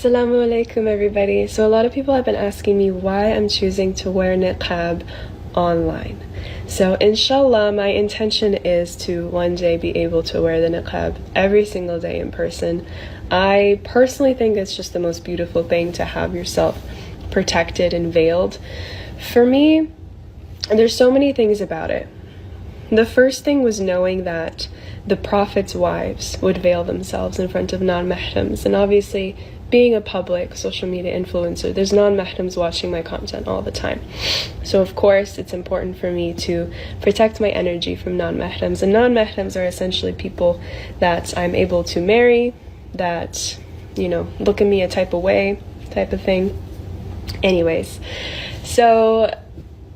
Assalamu-Alaikum everybody. So a lot of people have been asking me why I'm choosing to wear niqab online. So inshallah, my intention is to one day be able to wear the niqab every single day in person. I personally think it's just the most beautiful thing to have yourself protected and veiled. For me, there's so many things about it. The first thing was knowing that the Prophet's wives would veil themselves in front of non-mahrams, and obviously being a public social media influencer, there's non-mahrams watching my content all the time. So of course it's important for me to protect my energy from non-mahrams, and non-mahrams are essentially people that I'm able to marry, that, you know, look at me a type of way, type of thing. Anyways, so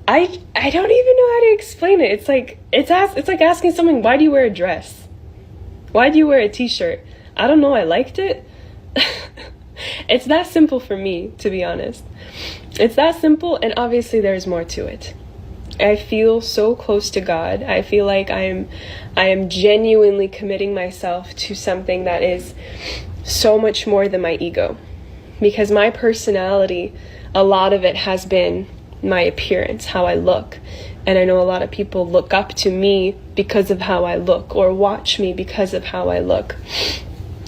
I don't even know how to explain it. It's like asking someone, why do you wear a dress? Why do you wear a t-shirt? I don't know, I liked it. It's that simple for me, to be honest. It's that simple, and obviously there's more to it. I feel so close to God. I feel like I am genuinely committing myself to something that is so much more than my ego. Because my personality, a lot of it has been my appearance, how I look. And I know a lot of people look up to me because of how I look, or watch me because of how I look.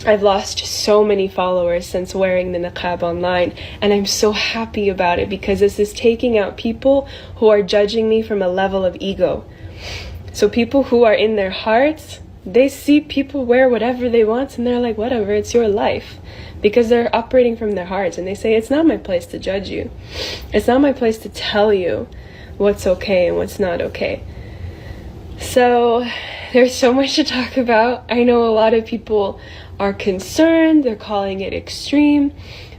I've lost so many followers since wearing the niqab online, and I'm so happy about it because this is taking out people who are judging me from a level of ego. So people who are in their hearts, they see people wear whatever they want and they're like, whatever, it's your life. Because they're operating from their hearts, and they say, it's not my place to judge you. It's not my place to tell you what's okay and what's not okay. So there's so much to talk about. I know a lot of people are concerned, they're calling it extreme,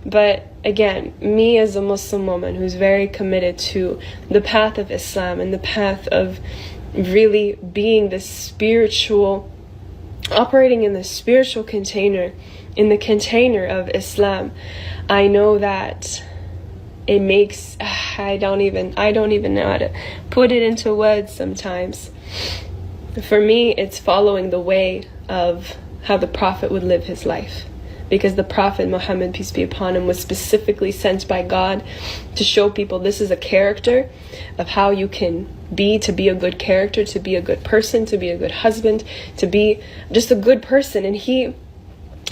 but again, me as a Muslim woman who's very committed to the path of Islam and the path of really being the spiritual, operating in the spiritual container, in the container of Islam, I know that it makes, I don't even know how to put it into words sometimes. For me, it's following the way of how the Prophet would live his life, because the Prophet Muhammad, peace be upon him, was specifically sent by God to show people this is a character of how you can be, to be a good character, to be a good person, to be a good husband, to be just a good person. And he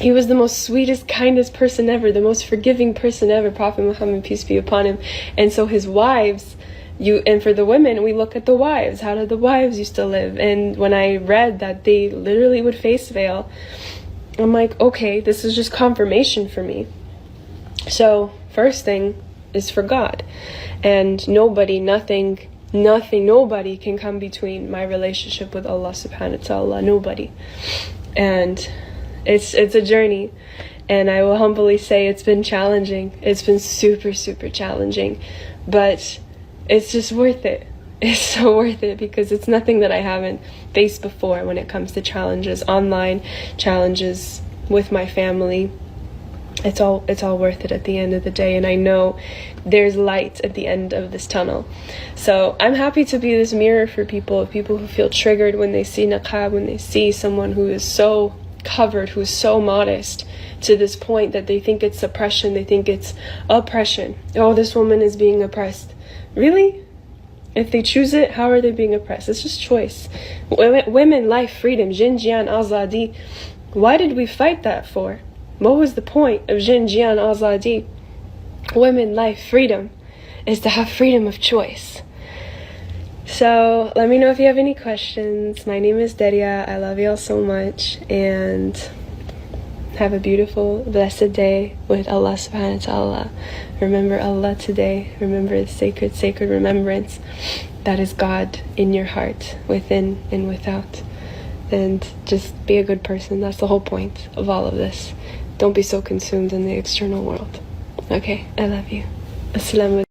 was the most sweetest, kindest person ever, the most forgiving person ever, Prophet Muhammad, peace be upon him. And so his wives, and for the women, we look at the wives. How did the wives used to live? And when I read that they literally would face veil, I'm like, okay, this is just confirmation for me. So first thing is for God, and nobody can come between my relationship with Allah subhanahu wa ta'ala. Nobody. And it's a journey, and I will humbly say it's been challenging. It's been super challenging, but it's just worth it. It's so worth it, because it's nothing that I haven't faced before when it comes to challenges online, challenges with my family. It's all worth it at the end of the day, and I know there's light at the end of this tunnel. So I'm happy to be this mirror for people who feel triggered when they see niqab, when they see someone who is so covered, who's so modest, to this point that they think it's suppression, they think it's oppression. Oh, this woman is being oppressed. Really? If they choose it, how are they being oppressed? It's just choice. Women, life, freedom, jin, jian, azadi. Why did we fight that for? What was the point of jin, jian, azadi? Women, life, freedom is to have freedom of choice. So let me know if you have any questions. My name is Deria. I love y'all so much, and have a beautiful, blessed day with Allah subhanahu wa ta'ala. Remember Allah today. Remember the sacred remembrance that is God in your heart, within and without. And just be a good person. That's the whole point of all of this. Don't be so consumed in the external world. Okay, I love you. Assalamu-Alaikum.